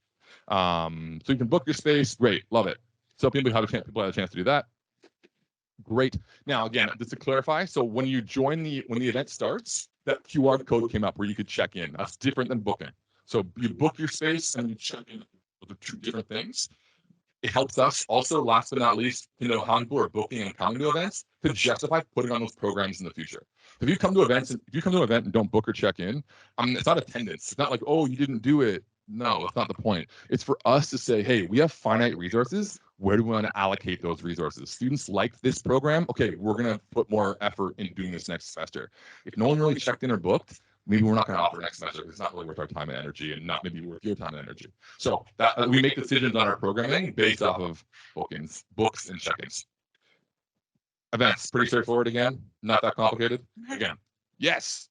So you can book your space. Great, love it. So people have a chance to do that. Great. Now, again, just to clarify, so when you join when the event starts, that QR code came up where you could check in. That's different than booking. So you book your space and you check in with the two different things. It helps us also, last but not least, to know how people are booking and coming to events to justify putting on those programs in the future. If you come to events, if you come to an event and don't book or check in, it's not attendance. It's not like, oh, you didn't do it. No, that's not the point. It's for us to say, hey, we have finite resources. Where do we want to allocate those resources? Students like this program. Okay, we're going to put more effort in doing this next semester. If no one really checked in or booked, maybe we're not going to offer next semester because it's not really worth our time and energy and not maybe worth your time and energy. So that we make decisions on our programming based off of books and check-ins. Events, pretty straightforward again, not that complicated. Again, yes.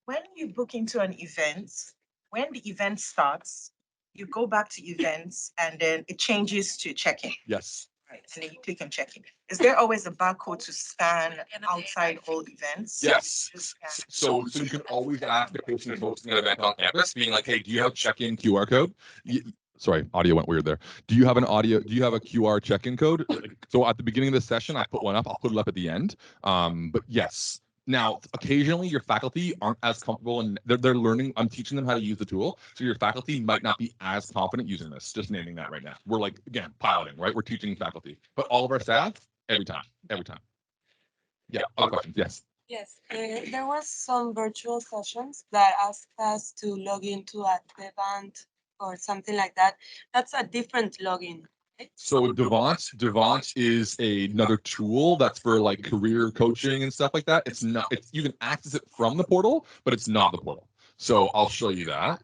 When you book into an event, when the event starts, you go back to events and then it changes to check-in. Yes. Right. And then you click on check-in. Is there always a barcode to scan outside all events? Yes. So you can always ask the person who's hosting an event on campus, being like, hey, do you have a check-in QR code? Sorry, audio went weird there. Do you have a QR check-in code? So at the beginning of the session, I put one up. I'll put it up at the end. But yes. Now, occasionally your faculty aren't as comfortable and they're learning. I'm teaching them how to use the tool. So your faculty might not be as confident using this. Just naming that right now. We're like, again, piloting, right? We're teaching faculty. But all of our staff, every time, every time. Yeah, other questions? Yes. Yes, there was some virtual sessions that asked us to log into a event or something like that. That's a different login, right? So Devant is another tool that's for like career coaching and stuff like that. It's not. It's you can access it from the portal, but it's not the portal. So I'll show you that.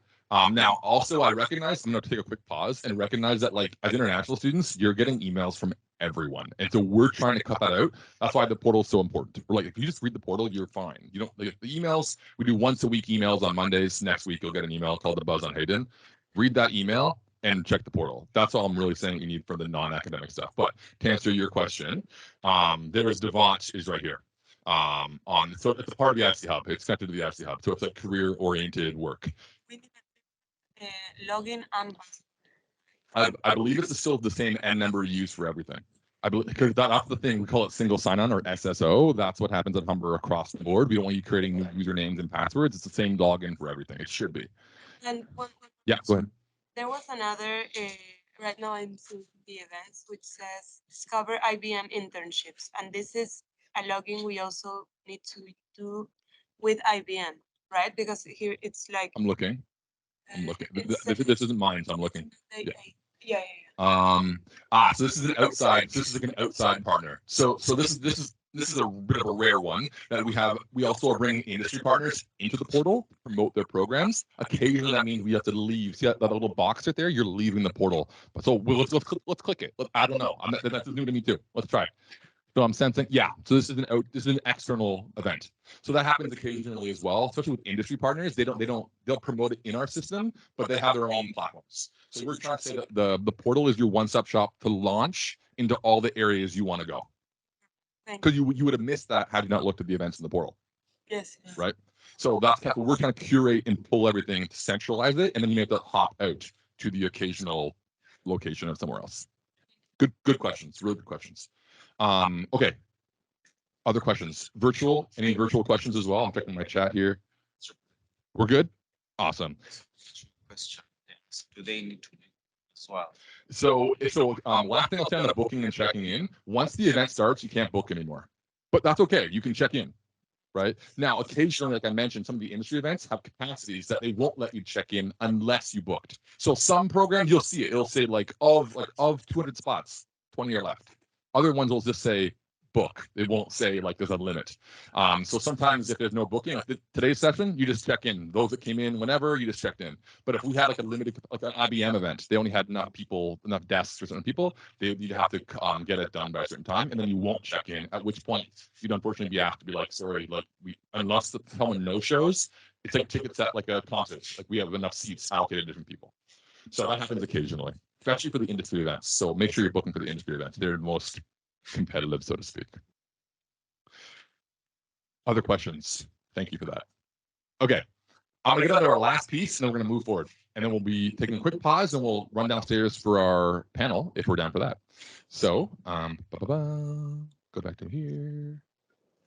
Now, also, I recognize, I'm going to take a quick pause and recognize that, like, as international students, you're getting emails from everyone. And so we're trying to cut that out. That's why the portal is so important. We're like, if you just read the portal, you're fine. You don't, like, the emails, we do once a week emails on Mondays. Next week, you'll get an email called The Buzz on Hayden. Read that email and check the portal. That's all I'm really saying you need for the non-academic stuff. But to answer your question, there is Devant is right here. So it's a part of the IC Hub. It's connected to the IC Hub. So it's like career-oriented work. We need login and I believe it's still the same N number used for everything. I believe because that's the thing, we call it single sign-on or SSO. That's what happens at Humber across the board. We don't want you creating new usernames and passwords. It's the same login for everything. It should be. And Yeah, go ahead. there was another, right now I'm seeing the events, which says Discover IBM internships. And this is a login we also need to do with IBM, right? Because here it's like. I'm looking. it This isn't mine, so I'm looking. Yeah. So this is an outside. This is like an outside partner. So this is a bit of a rare one that we have. We also are bringing industry partners into the portal to promote their programs. Occasionally, that means we have to leave. See that little box right there? You're leaving the portal. So let's click it. I don't know. That's new to me too. Let's try. So I'm sensing, yeah. So this is an external event. So that happens occasionally as well, especially with industry partners. They'll promote it in our system, but they have their own platforms. So we're trying to say that the portal is your one-stop shop to launch into all the areas you want to go. Because you would have missed that had you not looked at the events in the portal. Yes. Right. So that's kind of, we're trying to curate and pull everything to centralize it, and then you have to hop out to the occasional location of somewhere else. Good questions. Really good questions. Okay. Other questions? Virtual? Any virtual questions as well? I'm checking my chat here. We're good? Awesome. Question. Do they need to as well? So last thing I'll say on the booking and checking in, once the event starts, you can't book anymore. But that's okay. You can check in. Right now, occasionally, like I mentioned, some of the industry events have capacities that they won't let you check in unless you booked. So some programs, you'll see it. It'll say like of 200 spots, 20 are left. Other ones will just say book. It won't say like there's a limit. So sometimes if there's no booking, like today's session, you just check in. Those that came in whenever, you just checked in. But if we had like a limited, like an IBM event, they only had enough people, enough desks for certain people, you'd have to get it done by a certain time, and then you won't check in. At which point you'd unfortunately be asked to be like, sorry, like unless someone no shows, it's like tickets at like a concert. Like we have enough seats allocated to different people. So that happens occasionally, especially for the industry events. So make sure you're booking for the industry events. They're the most competitive, so to speak. Other questions? Thank you for that. Okay, I'm gonna get on to our last piece, and then we're gonna move forward, and then we'll be taking a quick pause, and we'll run downstairs for our panel if we're down for that. So, go back to here.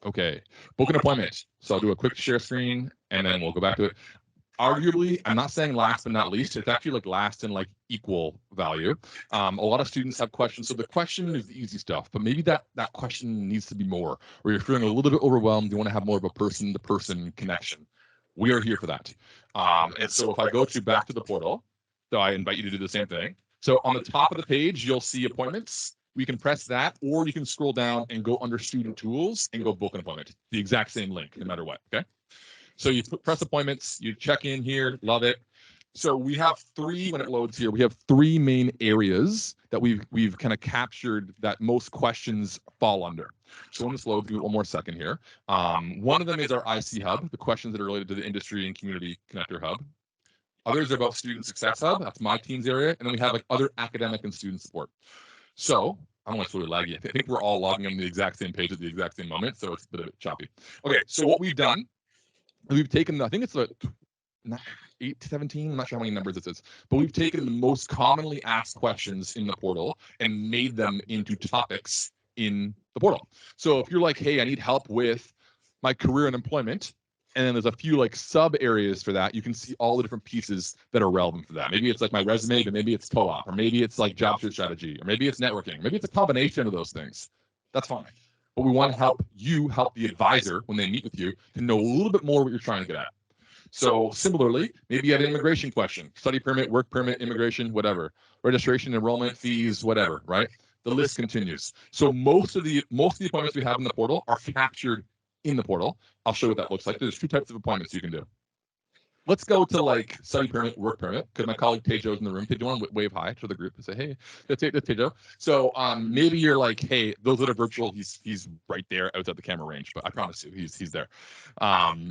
Okay, book an appointment. So I'll do a quick share screen, and then we'll go back to it. Arguably, I'm not saying last but not least, it's actually like last in like equal value. A lot of students have questions. So the question is the easy stuff, but maybe that question needs to be more, or you're feeling a little bit overwhelmed, you want to have more of a person-to-person connection. We are here for that. And so if I go back to the portal, so I invite you to do the same thing. So on the top of the page, you'll see appointments. We can press that, or you can scroll down and go under student tools and go book an appointment. The exact same link, no matter what, okay? So you press appointments, you check in here, love it. So we have three, when it loads here, we have three main areas that we've kind of captured that most questions fall under. So when this loads, give it one more second here. One of them is our IC Hub, the questions that are related to the industry and community connector hub. Others are about student success hub, that's my team's area. And then we have like other academic and student support. So I don't want to really laggy. I think we're all logging on the exact same page at the exact same moment. So it's a bit choppy. Okay, so what we've done, we've taken, I think it's like 8 to 17, I'm not sure how many numbers this is, but we've taken the most commonly asked questions in the portal and made them into topics in the portal. So if you're like, hey, I need help with my career and employment, and then there's a few like sub areas for that, you can see all the different pieces that are relevant for that. Maybe it's like my resume, but maybe it's co-op, or maybe it's like job search strategy, or maybe it's networking, maybe it's a combination of those things. That's fine. But we want to help you help the advisor when they meet with you to know a little bit more what you're trying to get at. So similarly, maybe you have an immigration question, study permit, work permit, immigration, whatever, registration, enrollment, fees, whatever, right? The list continues. So most of the appointments we have in the portal are captured in the portal. I'll show you what that looks like. There's two types of appointments you can do. Let's go to like study permit, work permit, because my colleague Tejo's in the room. Tejo, you want to wave hi to the group and say, hey, that's Tejo. So maybe you're like, hey, those that are virtual, he's right there outside the camera range, but I promise you, he's there.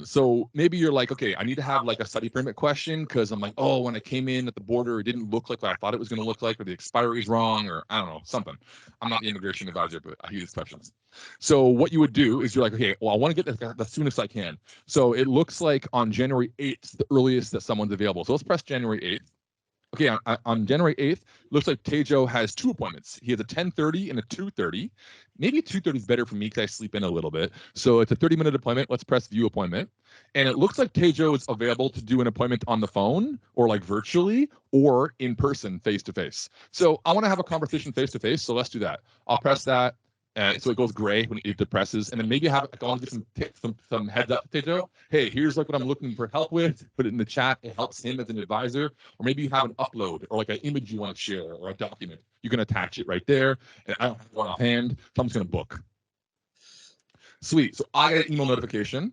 So maybe you're like, okay, I need to have like a study permit question because I'm like, oh, when I came in at the border, it didn't look like what I thought it was going to look like, or the expiry is wrong, or I don't know, something. I'm not the immigration advisor, but I use questions. So what you would do is you're like, okay, well, I want to get this as soon as I can. So it looks like on January 8th, the earliest that someone's available. So let's press January 8th. Okay, on January 8th, looks like Tejo has two appointments. He has a 10:30 and a 2:30. Maybe 2:30 is better for me because I sleep in a little bit. So it's a 30-minute appointment. Let's press view appointment. And it looks like Tejo is available to do an appointment on the phone or like virtually or in person, face-to-face. So I want to have a conversation face-to-face. So let's do that. I'll press that. And so it goes gray when it depresses, and then maybe have I want to get some heads up to Tejo. Hey, here's like what I'm looking for help with. Put it in the chat. It helps him as an advisor. Or maybe you have an upload or like an image you want to share or a document. You can attach it right there. And I don't have one offhand, so I'm just gonna book. Sweet. So I get an email notification.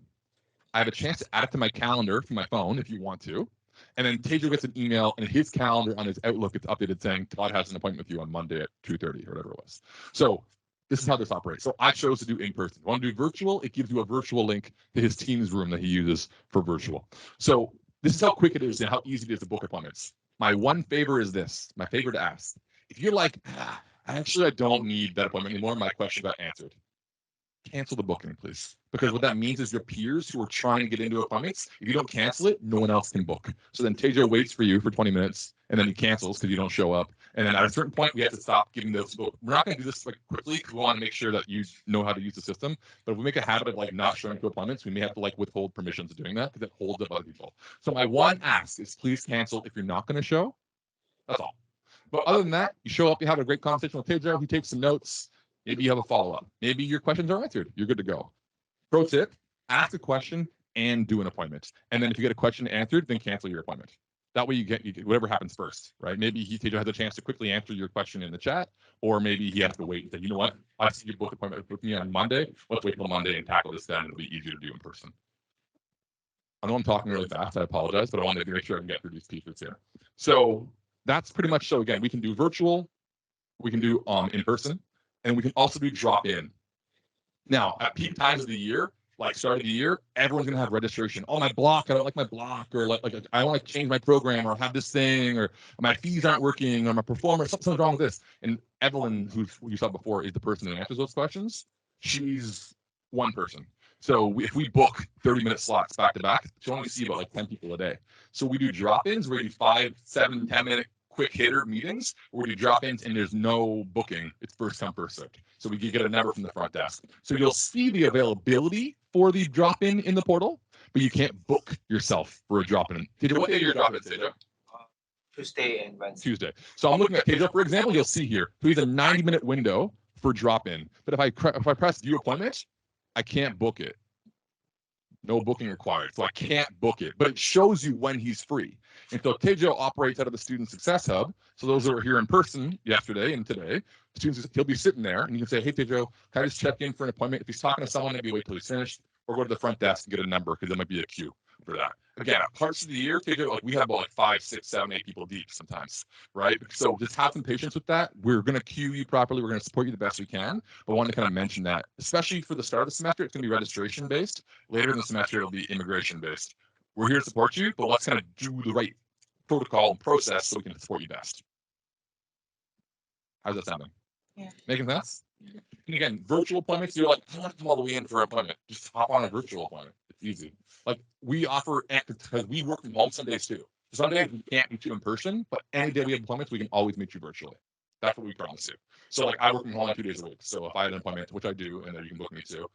I have a chance to add it to my calendar from my phone if you want to. And then Tejo gets an email, and his calendar on his Outlook gets updated saying Todd has an appointment with you on Monday at 2:30 or whatever it was. So this is how this operates. So I chose to do in person. If you want to do virtual, it gives you a virtual link to his Teams room that he uses for virtual. So this is how quick it is and how easy it is to book appointments. My one favor is this, my favor to ask. If you're like, actually, I don't need that appointment anymore, my question got answered. Cancel the booking, please. Because what that means is your peers who are trying to get into appointments, if you don't cancel it, no one else can book. So then Tejo waits for you for 20 minutes, and then he cancels because you don't show up. And then at a certain point, we have to stop giving those. We're not going to do this like quickly because we want to make sure that you know how to use the system. But if we make a habit of like not showing up to appointments, we may have to like withhold permissions of doing that because it holds up other people. So my one ask is please cancel if you're not going to show. That's all. But other than that, you show up, you have a great conversation with Tejo, he takes some notes. Maybe you have a follow-up. Maybe your questions are answered. You're good to go. Pro tip, ask a question and do an appointment. And then if you get a question answered, then cancel your appointment. That way you get whatever happens first, right? Maybe Tejo has a chance to quickly answer your question in the chat, or maybe he has to wait and say, you know what, I see your book appointment with me on Monday. Let's wait till Monday and tackle this then. It'll be easier to do in person. I know I'm talking really fast. I apologize, but I wanted to make sure I can get through these pieces here. So that's pretty much, so again, we can do virtual, we can do in person, and we can also do drop-in. Now, at peak times of the year, like start of the year, everyone's gonna have registration. Oh, my block, I don't like my block, or like I want to change my program, or have this thing, or my fees aren't working, or my performance, something's wrong with this. And Evelyn, who you saw before, is the person that answers those questions. She's one person. So if we book 30-minute slots back to back, she'll only see about like 10 people a day. So we do drop-ins where we do 5, 7, 10-minute quick hitter meetings where we do drop-ins and there's no booking. It's first come, first served. So we can get a number from the front desk. So you'll see the availability for the drop-in in the portal, but you can't book yourself for a drop-in. Tejo, what day are your drop-ins, Tejo? Tuesday and Wednesday. Tuesday. So I'm looking at Tejo, for example, you'll see here. So he's a 90-minute window for drop-in. But if I press view appointment, I can't book it. No booking required. So I can't book it, but it shows you when he's free. And so Tejo operates out of the Student Success Hub. So those that were here in person yesterday and today, students, he'll be sitting there and you can say, hey, Tejo, can I just check in for an appointment? If he's talking to someone, maybe wait till he's finished, or go to the front desk and get a number because there might be a queue for that. Again, parts of the year, Tejo, like we have about like 5, 6, 7, 8 people deep sometimes, right? So just have some patience with that. We're going to queue you properly. We're going to support you the best we can. But I wanted to kind of mention that, especially for the start of the semester, it's going to be registration based. Later in the semester, it'll be immigration based. We're here to support you, but let's kind of do the right protocol and process so we can support you best. How's that sounding? Yeah. Making sense? And again, virtual appointments, you're like, I don't have to come all the way in for an appointment. Just hop on a virtual appointment. It's easy. Like we offer, because we work from home some days too. Some days we can't meet you in person, but any day we have appointments, we can always meet you virtually. That's what we promise you. So like I work from home 2 days a week. So if I had an appointment, which I do, and then you can book me too,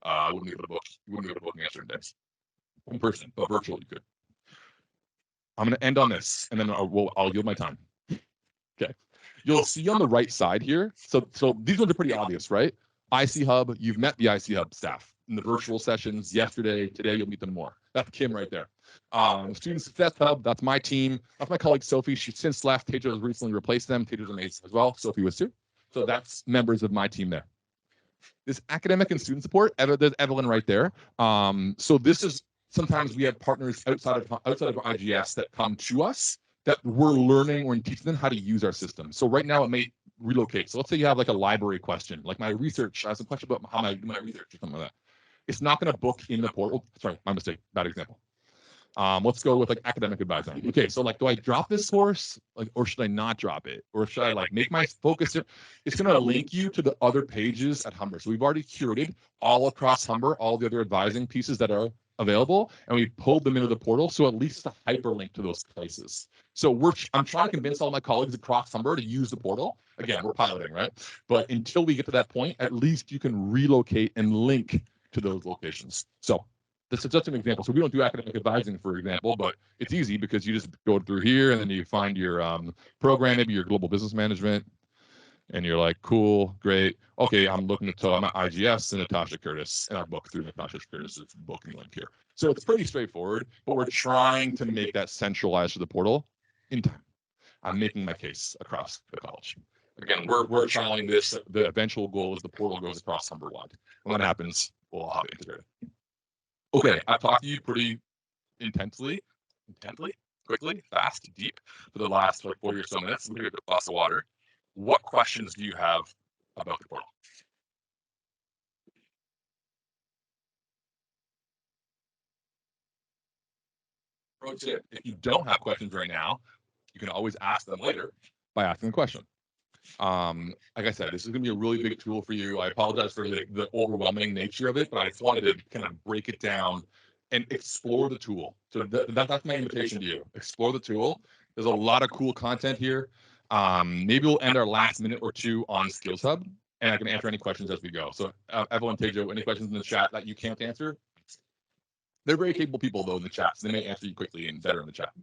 I wouldn't be able to book. You wouldn't be able to book me on certain days. In person, but virtual you could. I'm going to end on this, and then I'll yield my time. Okay. You'll see on the right side here. So these ones are pretty obvious, right? IC Hub, you've met the IC Hub staff in the virtual sessions yesterday. Today, you'll meet them more. That's Kim right there. Student Success Hub, that's my team. That's my colleague Sophie. She's since left. Teja has recently replaced them. Teja's amazing as well. Sophie was too. So that's members of my team there. This academic and student support, there's Evelyn right there. So this is sometimes we have partners outside of IGS that come to us that we're learning or teaching them how to use our system. So right now it may relocate. So let's say you have like a library question, like my research, I have some question about how I do my research or something like that. It's not going to book in the portal. Sorry, my mistake, bad example. Let's go with like academic advising. Okay, so like, do I drop this course, like, or should I not drop it, or should I like make my focus? It's going to link you to the other pages at Humber. So we've already curated all across Humber all the other advising pieces that are available, and we pulled them into the portal. So at least a hyperlink to those places. So I'm trying to convince all my colleagues across Humber to use the portal. Again, we're piloting, right? But until we get to that point, at least you can relocate and link to those locations. So this is just an example. So we don't do academic advising, for example, but it's easy because you just go through here and then you find your program, maybe your global business management, and you're like, cool, great. Okay, I'm looking to I'm at IGS and Natasha Curtis, and I book through Natasha Curtis's booking link here. So it's pretty straightforward, but we're trying to make that centralized to the portal in time. I'm making my case across the college. Again, we're trialing this. The eventual goal is the portal goes across Humber wide. When that happens, we'll all have it integrated. Okay, I've talked to you pretty intently, quickly, fast, deep for the last like 40 or so minutes. Maybe a glass of water. What questions do you have about the portal? Pro tip, if you don't have questions right now, you can always ask them later by asking the question. Like I said, this is going to be a really big tool for you. I apologize for the overwhelming nature of it, but I just wanted to kind of break it down and explore the tool. So that's my invitation to you. Explore the tool. There's a lot of cool content here. Maybe we'll end our last minute or two on SkillsHub, and I can answer any questions as we go. So Evelyn, Tejo, any questions in the chat that you can't answer? They're very capable people, though, in the chat, so they may answer you quickly and better in the chat.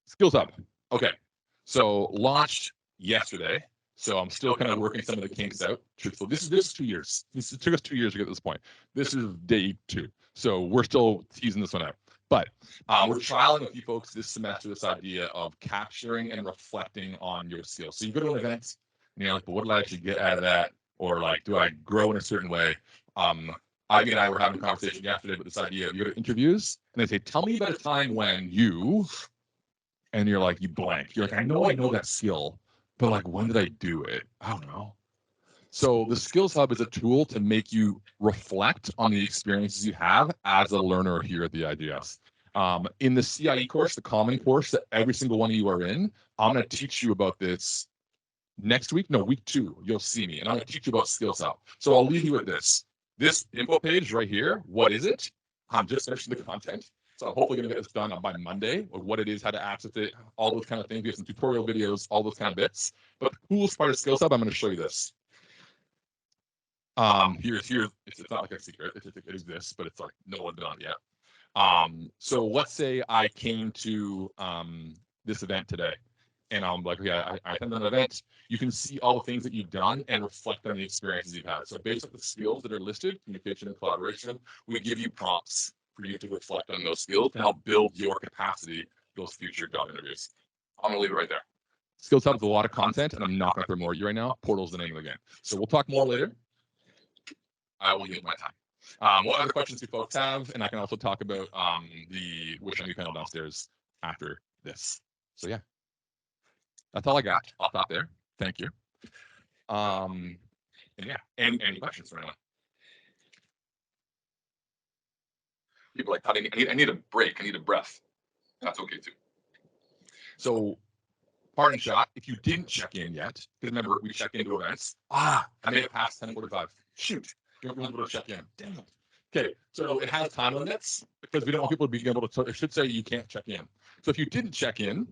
SkillsHub. Okay. So launched yesterday. So I'm still kind of working some of the kinks out. Truthfully, this is 2 years. It took us 2 years to get to this point. This is day 2. So we're still teasing this one out. But we're trialing a few folks this semester this idea of capturing and reflecting on your skills. So you go to an event and you're like, but what did I actually get out of that? Or like, do I grow in a certain way? Ivy and I were having a conversation yesterday about this idea of you go to interviews and they say, tell me about a time when you, and you're like, you blank. You're like, I know that skill, but like, when did I do it? I don't know. So the Skills Hub is a tool to make you reflect on the experiences you have as a learner here at the IGS. In the CIE course, the common course that every single one of you are in, I'm going to teach you about this next week. No, week 2, you'll see me, and I'm going to teach you about Skills Hub. So I'll leave you with this. This info page right here, what is it? I'm just finishing the content. So I'm hopefully going to get this done by Monday of what it is, how to access it, all those kind of things. We have some tutorial videos, all those kind of bits. But the coolest part of Skills Hub, I'm going to show you this. Here's it's not like a secret. It exists, but it's like no one's done it yet. So let's say I came to this event today, and I'm like, okay, I attended an event. You can see all the things that you've done and reflect on the experiences you've had. So based on the skills that are listed, communication and collaboration, we give you prompts for you to reflect on those skills to help build your capacity for those future job interviews. I'm gonna leave it right there. Skills Hub has a lot of content, and I'm not gonna throw more at you right now. Portal's the name of the game. So we'll talk more later. I will use my time. What other questions do folks have? And I can also talk about the Wish I Knew panel downstairs after this. So yeah, that's all I got. I'll stop there. Thank you. And yeah, any questions for anyone? People like, I need a break. I need a breath. That's okay too. So, parting shot. If you didn't check in yet, because remember we check into events. I made it past 10:45. Shoot, you're able to check in. Damn it. Okay, so it has time limits because we don't want people to be able to. It should say you can't check in. So if you didn't check in,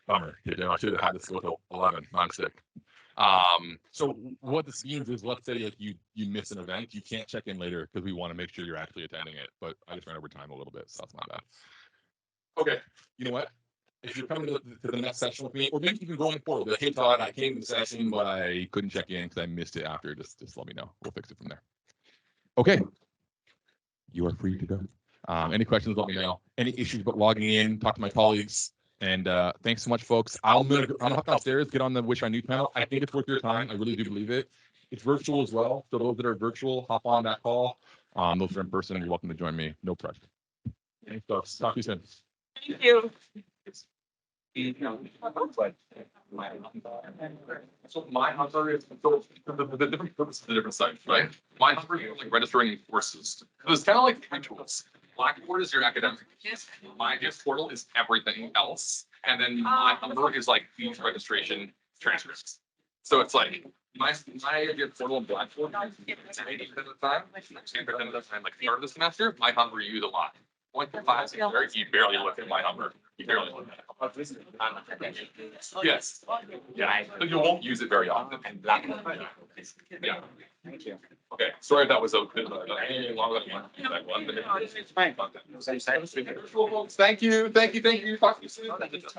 bummer. I should have had this go till 11. My mistake. So what this means is, let's say like you miss an event, you can't check in later because we want to make sure you're actually attending it. But I just ran over time a little bit, so that's not bad. Okay, you know what? if you're coming to the next session with me, or maybe even going forward, like, hey Todd, I came to the session, but I couldn't check in because I missed it after. Just let me know. We'll fix it from there. Okay. You are free to go. Any questions, let me know. Any issues about logging in, talk to my colleagues. And thanks so much, folks. I'm gonna hop downstairs, get on the Wish I Knew panel. I think it's worth your time. I really do believe it. It's virtual as well. So those that are virtual, hop on that call. Those that are in person, you're welcome to join me. No pressure. Thanks, folks. Talk to you soon. Thank you. So my hunter is the different purposes of the different sites, right? My hunter is like registering courses. So it's kind of like three tools. Blackboard is your academic. MyIGS portal is everything else. And then my hunter is like each registration transcripts. So it's like my IGS portal and Blackboard, it's 80% of the time, 10% of the time, like start of the semester, my hunter you use a lot. 1.5 you barely look at my number. You barely look at it. Yes. Yeah. So you won't use it very often. Yeah. Thank you. Okay. Sorry if that was a bit of a longer than one. It's fine. Thank you. Thank you. Talk to you soon.